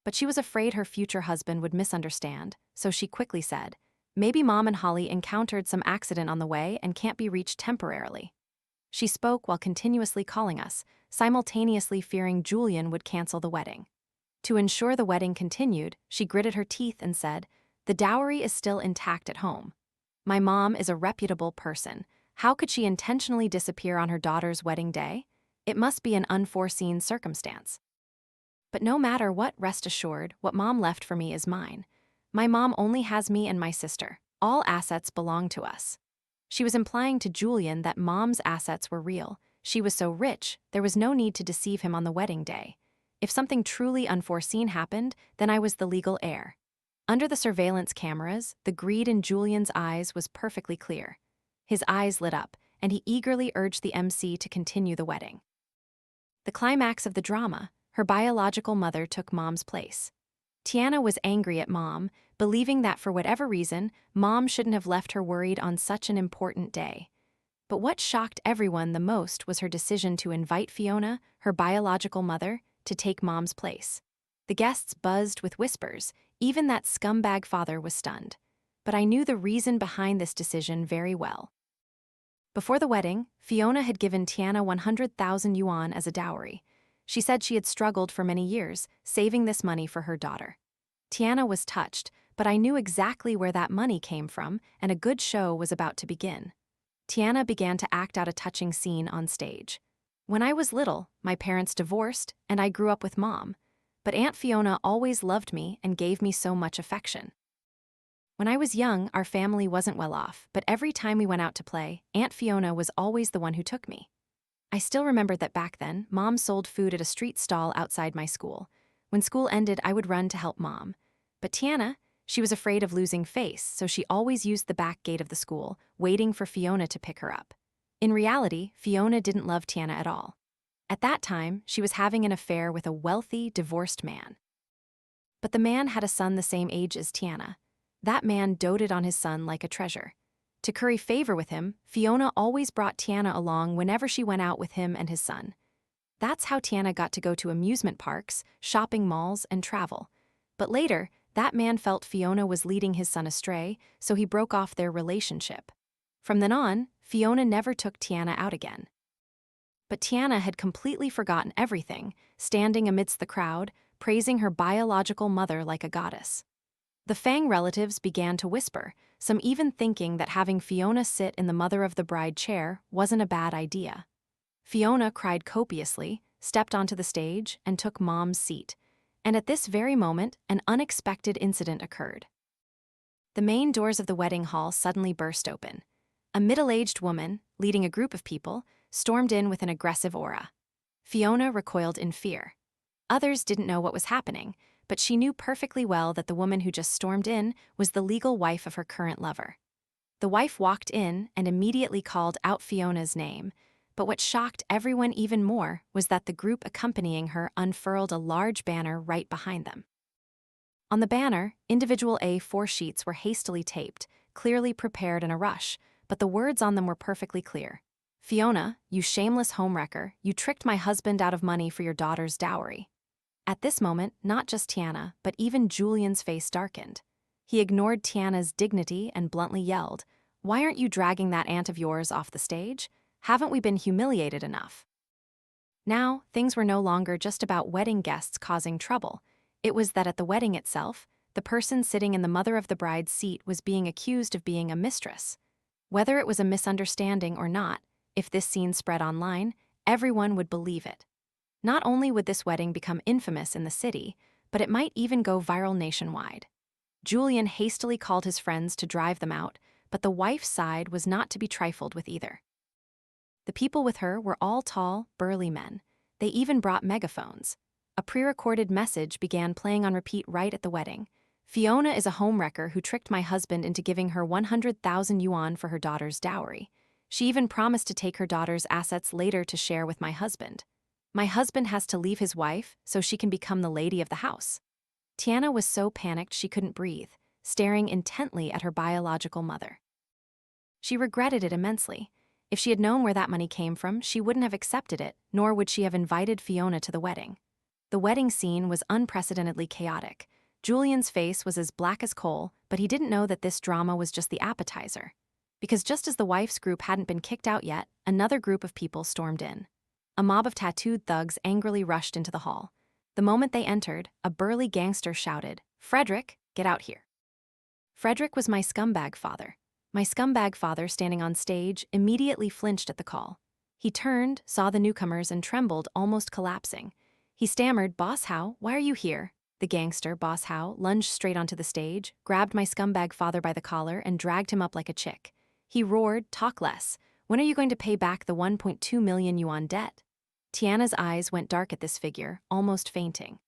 A: But she was afraid her future husband would misunderstand, so she quickly said, maybe Mom and Holly encountered some accident on the way and can't be reached temporarily. She spoke while continuously calling us, simultaneously fearing Julian would cancel the wedding. To ensure the wedding continued, she gritted her teeth and said, the dowry is still intact at home. My mom is a reputable person. How could she intentionally disappear on her daughter's wedding day? It must be an unforeseen circumstance. But no matter what, rest assured, what Mom left for me is mine. My mom only has me and my sister. All assets belong to us. She was implying to Julian that mom's assets were real. She was so rich, there was no need to deceive him on the wedding day. If something truly unforeseen happened, then I was the legal heir. Under the surveillance cameras, the greed in Julian's eyes was perfectly clear. His eyes lit up, and he eagerly urged the MC to continue the wedding. The climax of the drama, her biological mother took mom's place. Tiana was angry at mom, believing that for whatever reason, mom shouldn't have left her worried on such an important day. But what shocked everyone the most was her decision to invite Fiona, her biological mother, to take mom's place. The guests buzzed with whispers, even that scumbag father was stunned. But I knew the reason behind this decision very well. Before the wedding, Fiona had given Tiana 100,000 yuan as a dowry. She said she had struggled for many years, saving this money for her daughter. Tiana was touched, but I knew exactly where that money came from, and a good show was about to begin. Tiana began to act out a touching scene on stage. When I was little, my parents divorced, and I grew up with mom. But Aunt Fiona always loved me and gave me so much affection. When I was young, our family wasn't well off, but every time we went out to play, Aunt Fiona was always the one who took me. I still remember that back then, Mom sold food at a street stall outside my school. When school ended, I would run to help Mom. But Tiana, she was afraid of losing face, so she always used the back gate of the school, waiting for Fiona to pick her up. In reality, Fiona didn't love Tiana at all. At that time, she was having an affair with a wealthy, divorced man. But the man had a son the same age as Tiana. That man doted on his son like a treasure. To curry favor with him, Fiona always brought Tiana along whenever she went out with him and his son. That's how Tiana got to go to amusement parks, shopping malls, and travel. But later, that man felt Fiona was leading his son astray, so he broke off their relationship. From then on, Fiona never took Tiana out again. But Tiana had completely forgotten everything, standing amidst the crowd, praising her biological mother like a goddess. The Fang relatives began to whisper, some even thinking that having Fiona sit in the mother of the bride chair wasn't a bad idea. Fiona cried copiously, stepped onto the stage, and took Mom's seat. And at this very moment, an unexpected incident occurred. The main doors of the wedding hall suddenly burst open. A middle-aged woman, leading a group of people, stormed in with an aggressive aura. Fiona recoiled in fear. Others didn't know what was happening, but she knew perfectly well that the woman who just stormed in was the legal wife of her current lover. The wife walked in and immediately called out Fiona's name, but what shocked everyone even more was that the group accompanying her unfurled a large banner right behind them. On the banner, individual A4 sheets were hastily taped, clearly prepared in a rush, but the words on them were perfectly clear. Fiona, you shameless homewrecker, you tricked my husband out of money for your daughter's dowry. At this moment, not just Tiana, but even Julian's face darkened. He ignored Tiana's dignity and bluntly yelled, "Why aren't you dragging that aunt of yours off the stage? Haven't we been humiliated enough?" Now, things were no longer just about wedding guests causing trouble. It was that at the wedding itself, the person sitting in the mother of the bride's seat was being accused of being a mistress. Whether it was a misunderstanding or not, if this scene spread online, everyone would believe it. Not only would this wedding become infamous in the city, but it might even go viral nationwide. Julian hastily called his friends to drive them out, but the wife's side was not to be trifled with either. The people with her were all tall, burly men. They even brought megaphones. A pre-recorded message began playing on repeat right at the wedding. Fiona is a homewrecker who tricked my husband into giving her 100,000 yuan for her daughter's dowry. She even promised to take her daughter's assets later to share with my husband. My husband has to leave his wife so she can become the lady of the house. Tiana was so panicked she couldn't breathe, staring intently at her biological mother. She regretted it immensely. If she had known where that money came from, she wouldn't have accepted it, nor would she have invited Fiona to the wedding. The wedding scene was unprecedentedly chaotic. Julian's face was as black as coal, but he didn't know that this drama was just the appetizer. Because just as the wife's group hadn't been kicked out yet, another group of people stormed in. A mob of tattooed thugs angrily rushed into the hall. The moment they entered, a burly gangster shouted, "Frederick, get out here." Frederick was my scumbag father. My scumbag father, standing on stage, immediately flinched at the call. He turned, saw the newcomers, and trembled, almost collapsing. He stammered, "Boss, why are you here?" The gangster, Boss Howe, lunged straight onto the stage, grabbed my scumbag father by the collar, and dragged him up like a chick. He roared, "Talk less. When are you going to pay back the 1.2 million yuan debt?" Tiana's eyes went dark at this figure, almost fainting.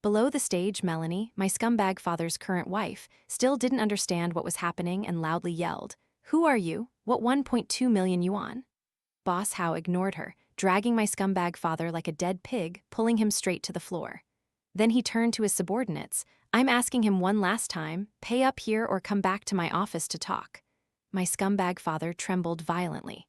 A: Below the stage, Melanie, my scumbag father's current wife, still didn't understand what was happening and loudly yelled, "Who are you? What 1.2 million yuan?" Boss Howe ignored her, dragging my scumbag father like a dead pig, pulling him straight to the floor. Then he turned to his subordinates. "I'm asking him one last time, pay up here or come back to my office to talk." My scumbag father trembled violently.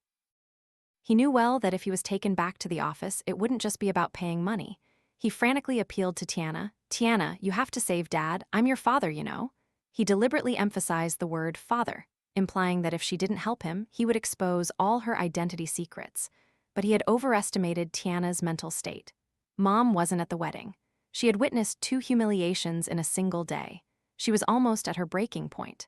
A: He knew well that if he was taken back to the office, it wouldn't just be about paying money. He frantically appealed to Tiana. "Tiana, you have to save Dad. I'm your father, you know." He deliberately emphasized the word father, implying that if she didn't help him, he would expose all her identity secrets. But he had overestimated Tiana's mental state. Mom wasn't at the wedding. She had witnessed 2 humiliations in a single day. She was almost at her breaking point.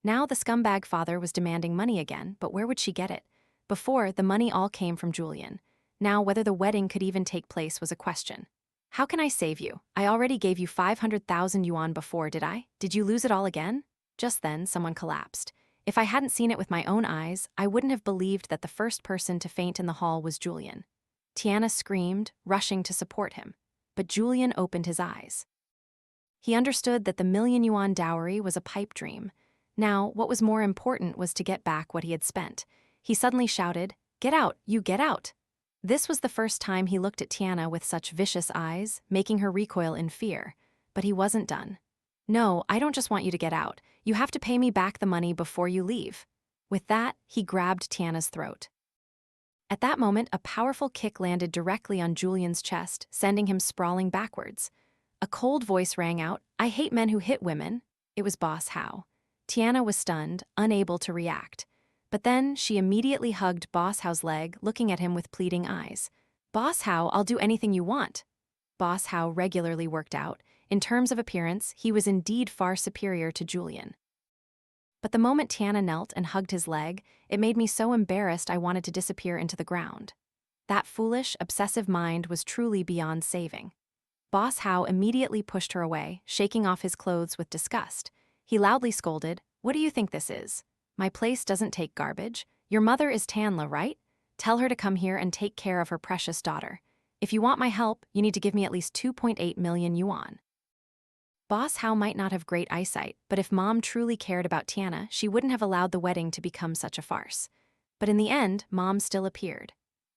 A: Now the scumbag father was demanding money again, but where would she get it? Before, the money all came from Julian. Now, whether the wedding could even take place was a question. "How can I save you? I already gave you 500,000 yuan before, did I? Did you lose it all again?" Just then, someone collapsed. If I hadn't seen it with my own eyes, I wouldn't have believed that the first person to faint in the hall was Julian. Tiana screamed, rushing to support him. But Julian opened his eyes. He understood that the million yuan dowry was a pipe dream. Now, what was more important was to get back what he had spent. He suddenly shouted, "Get out, you get out!" This was the first time he looked at Tiana with such vicious eyes, making her recoil in fear. But he wasn't done. "No, I don't just want you to get out. You have to pay me back the money before you leave." With that, he grabbed Tiana's throat. At that moment, a powerful kick landed directly on Julian's chest, sending him sprawling backwards. A cold voice rang out, "I hate men who hit women." It was Boss Howe. Tiana was stunned, unable to react. But then she immediately hugged Boss Howe's leg, looking at him with pleading eyes. "Boss Howe, I'll do anything you want." Boss Howe regularly worked out. In terms of appearance, he was indeed far superior to Julian. But the moment Tiana knelt and hugged his leg, it made me so embarrassed I wanted to disappear into the ground. That foolish, obsessive mind was truly beyond saving. Boss Howe immediately pushed her away, shaking off his clothes with disgust. He loudly scolded, "What do you think this is? My place doesn't take garbage. Your mother is Tiana, right? Tell her to come here and take care of her precious daughter. If you want my help, you need to give me at least 2.8 million yuan." Boss Howe might not have great eyesight, but if Mom truly cared about Tiana, she wouldn't have allowed the wedding to become such a farce. But in the end, Mom still appeared.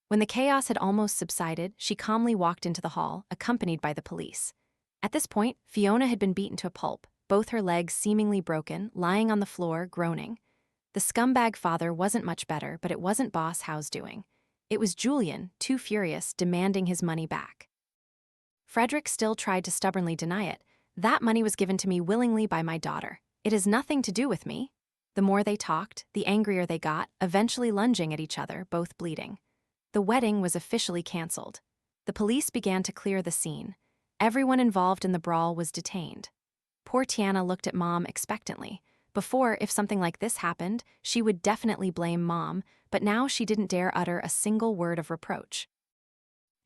A: When the chaos had almost subsided, she calmly walked into the hall, accompanied by the police. At this point, Fiona had been beaten to a pulp, both her legs seemingly broken, lying on the floor, groaning. The scumbag father wasn't much better, but it wasn't Boss Howe's doing. It was Julian, too furious, demanding his money back. Frederick still tried to stubbornly deny it. "That money was given to me willingly by my daughter. It has nothing to do with me." The more they talked, the angrier they got, eventually lunging at each other, both bleeding. The wedding was officially canceled. The police began to clear the scene. Everyone involved in the brawl was detained. Poor Tiana looked at Mom expectantly. Before, if something like this happened, she would definitely blame Mom, but now she didn't dare utter a single word of reproach.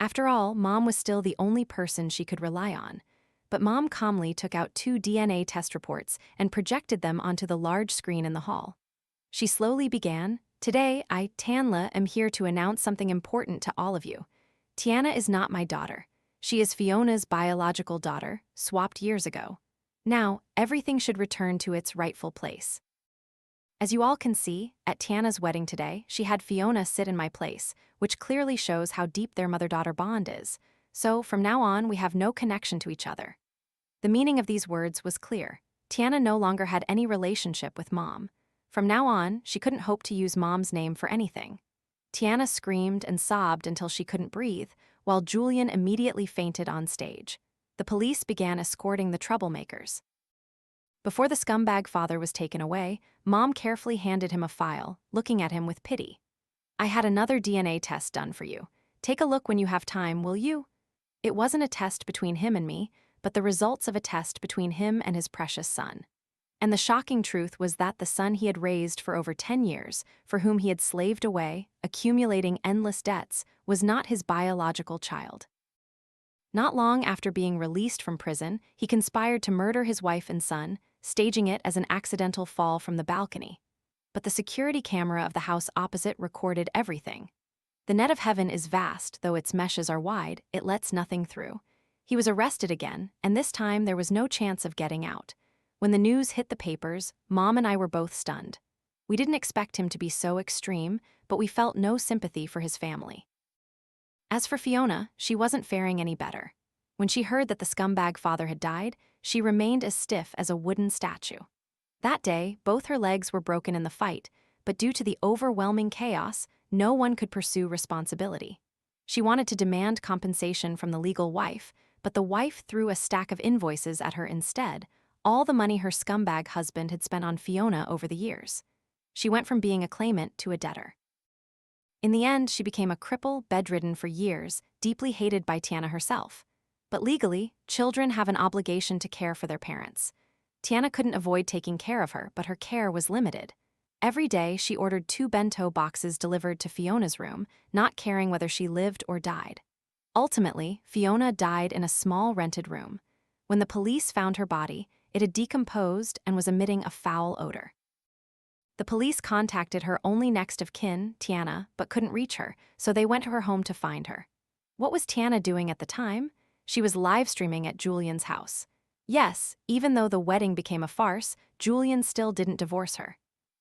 A: After all, Mom was still the only person she could rely on. But Mom calmly took out 2 DNA test reports and projected them onto the large screen in the hall. She slowly began, "Today, I, Tiana, am here to announce something important to all of you. Tiana is not my daughter. She is Fiona's biological daughter, swapped years ago. Now, everything should return to its rightful place." As you all can see, at Tiana's wedding today, she had Fiona sit in my place, which clearly shows how deep their mother-daughter bond is. So, from now on, we have no connection to each other. The meaning of these words was clear. Tiana no longer had any relationship with Mom. From now on, she couldn't hope to use Mom's name for anything. Tiana screamed and sobbed until she couldn't breathe, while Julian immediately fainted on stage. The police began escorting the troublemakers. Before the scumbag father was taken away, Mom carefully handed him a file, looking at him with pity. "I had another DNA test done for you. Take a look when you have time, will you?" It wasn't a test between him and me, but the results of a test between him and his precious son. And the shocking truth was that the son he had raised for over 10 years, for whom he had slaved away, accumulating endless debts, was not his biological child. Not long after being released from prison, he conspired to murder his wife and son, staging it as an accidental fall from the balcony. But the security camera of the house opposite recorded everything. The net of heaven is vast, though its meshes are wide, it lets nothing through. He was arrested again, and this time there was no chance of getting out. When the news hit the papers, Mom and I were both stunned. We didn't expect him to be so extreme, but we felt no sympathy for his family. As for Fiona, she wasn't faring any better. When she heard that the scumbag father had died, she remained as stiff as a wooden statue. That day, both her legs were broken in the fight, but due to the overwhelming chaos, no one could pursue responsibility. She wanted to demand compensation from the legal wife, but the wife threw a stack of invoices at her instead, all the money her scumbag husband had spent on Fiona over the years. She went from being a claimant to a debtor. In the end, she became a cripple, bedridden for years, deeply hated by Tiana herself. But legally, children have an obligation to care for their parents. Tiana couldn't avoid taking care of her, but her care was limited. Every day, she ordered 2 bento boxes delivered to Fiona's room, not caring whether she lived or died. Ultimately, Fiona died in a small rented room. When the police found her body, it had decomposed and was emitting a foul odor. The police contacted her only next of kin, Tiana, but couldn't reach her, so they went to her home to find her. What was Tiana doing at the time? She was live streaming at Julian's house. Yes, even though the wedding became a farce, Julian still didn't divorce her.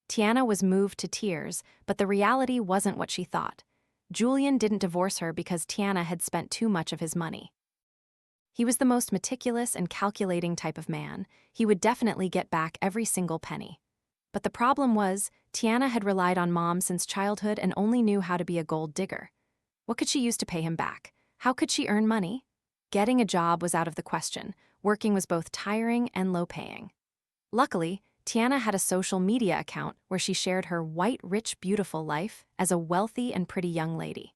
A: Tiana was moved to tears, but the reality wasn't what she thought. Julian didn't divorce her because Tiana had spent too much of his money. He was the most meticulous and calculating type of man. He would definitely get back every single penny. But the problem was, Tiana had relied on Mom since childhood and only knew how to be a gold digger. What could she use to pay him back? How could she earn money? Getting a job was out of the question. Working was both tiring and low-paying. Luckily, Tiana had a social media account where she shared her white, rich, beautiful life as a wealthy and pretty young lady.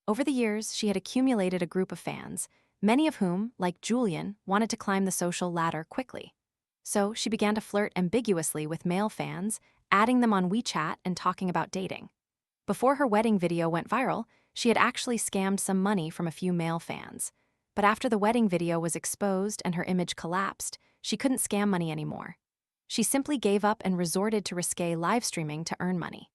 A: Over the years, she had accumulated a group of fans, many of whom, like Julian, wanted to climb the social ladder quickly. So she began to flirt ambiguously with male fans, adding them on WeChat and talking about dating. Before her wedding video went viral, she had actually scammed some money from a few male fans. But after the wedding video was exposed and her image collapsed, she couldn't scam money anymore. She simply gave up and resorted to risque live streaming to earn money.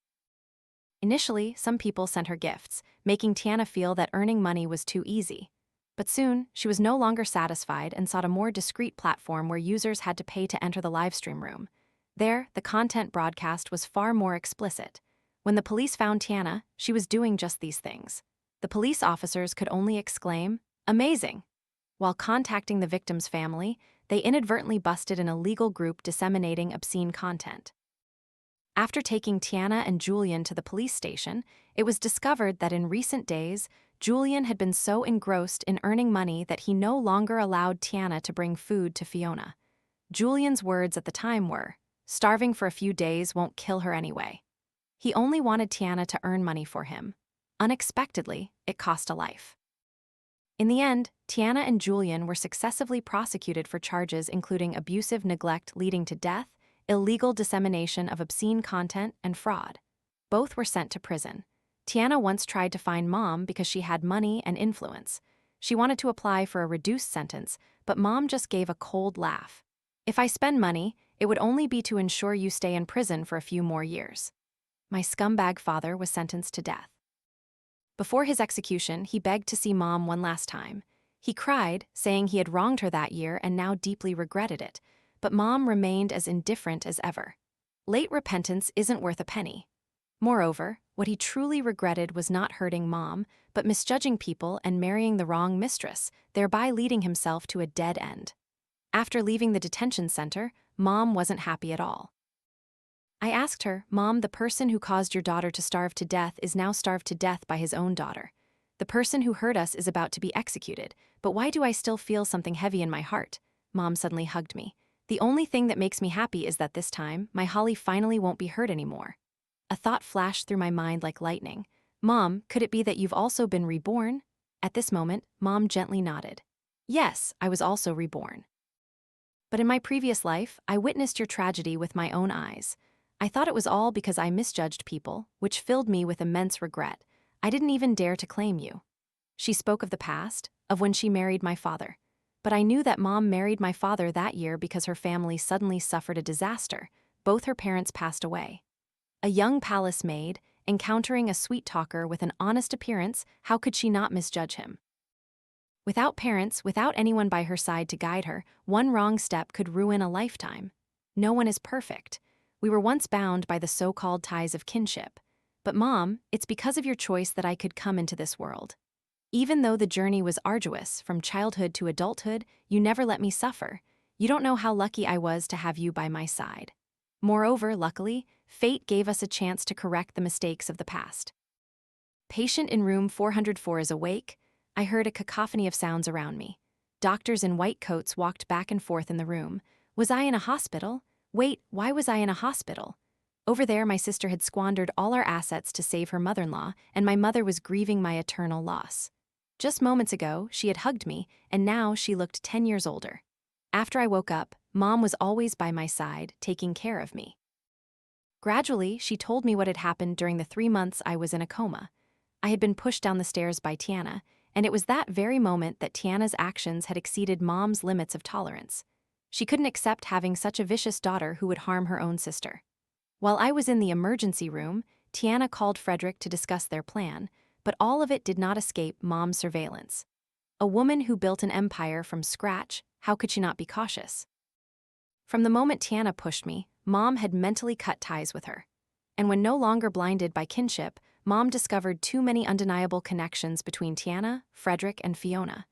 A: Initially, some people sent her gifts, making Tiana feel that earning money was too easy. But soon, she was no longer satisfied and sought a more discreet platform where users had to pay to enter the livestream room. There, the content broadcast was far more explicit. When the police found Tiana, she was doing just these things. The police officers could only exclaim, "Amazing!" While contacting the victim's family, they inadvertently busted an illegal group disseminating obscene content. After taking Tiana and Julian to the police station, it was discovered that in recent days, Julian had been so engrossed in earning money that he no longer allowed Tiana to bring food to Fiona. Julian's words at the time were, "Starving for a few days won't kill her anyway." He only wanted Tiana to earn money for him. Unexpectedly, it cost a life. In the end, Tiana and Julian were successively prosecuted for charges including abusive neglect leading to death, illegal dissemination of obscene content, and fraud. Both were sent to prison. Tiana once tried to find Mom because she had money and influence. She wanted to apply for a reduced sentence, but Mom just gave a cold laugh. "If I spend money, it would only be to ensure you stay in prison for a few more years." My scumbag father was sentenced to death. Before his execution, he begged to see Mom one last time. He cried, saying he had wronged her that year and now deeply regretted it, but Mom remained as indifferent as ever. Late repentance isn't worth a penny. Moreover, what he truly regretted was not hurting Mom, but misjudging people and marrying the wrong mistress, thereby leading himself to a dead end. After leaving the detention center, Mom wasn't happy at all. I asked her, "Mom, the person who caused your daughter to starve to death is now starved to death by his own daughter. The person who hurt us is about to be executed, but why do I still feel something heavy in my heart?" Mom suddenly hugged me. "The only thing that makes me happy is that this time, my Holly finally won't be hurt anymore." A thought flashed through my mind like lightning. "Mom, could it be that you've also been reborn?" At this moment, Mom gently nodded. "Yes, I was also reborn. But in my previous life, I witnessed your tragedy with my own eyes. I thought it was all because I misjudged people, which filled me with immense regret. I didn't even dare to claim you." She spoke of the past, of when she married my father. But I knew that Mom married my father that year because her family suddenly suffered a disaster. Both her parents passed away. A young palace maid, encountering a sweet talker with an honest appearance, how could she not misjudge him? Without parents, without anyone by her side to guide her, one wrong step could ruin a lifetime. No one is perfect. We were once bound by the so-called ties of kinship. But Mom, it's because of your choice that I could come into this world. Even though the journey was arduous, from childhood to adulthood, you never let me suffer. You don't know how lucky I was to have you by my side. Moreover, luckily, fate gave us a chance to correct the mistakes of the past. Patient in room 404 is awake. I heard a cacophony of sounds around me. Doctors in white coats walked back and forth in the room. Was I in a hospital? Wait, why was I in a hospital? Over there, my sister had squandered all our assets to save her mother-in-law, and my mother was grieving my eternal loss. Just moments ago, she had hugged me, and now she looked 10 years older. After I woke up, Mom was always by my side, taking care of me. Gradually, she told me what had happened during the 3 months I was in a coma. I had been pushed down the stairs by Tiana, and it was that very moment that Tiana's actions had exceeded Mom's limits of tolerance. She couldn't accept having such a vicious daughter who would harm her own sister. While I was in the emergency room, Tiana called Frederick to discuss their plan, but all of it did not escape Mom's surveillance. A woman who built an empire from scratch, how could she not be cautious? From the moment Tiana pushed me, Mom had mentally cut ties with her. And when no longer blinded by kinship, Mom discovered too many undeniable connections between Tiana, Frederick, and Fiona.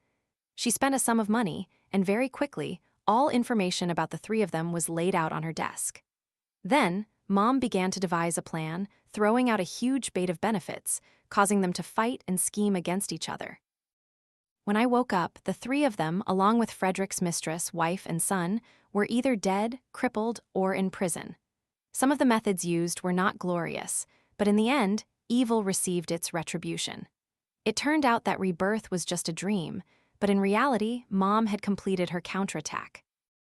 A: She spent a sum of money, and very quickly, all information about the three of them was laid out on her desk. Then, Mom began to devise a plan, throwing out a huge bait of benefits, causing them to fight and scheme against each other. When I woke up, the three of them, along with Frederick's mistress, wife, and son, were either dead, crippled, or in prison. Some of the methods used were not glorious, but in the end, evil received its retribution. It turned out that rebirth was just a dream, but in reality, Mom had completed her counterattack.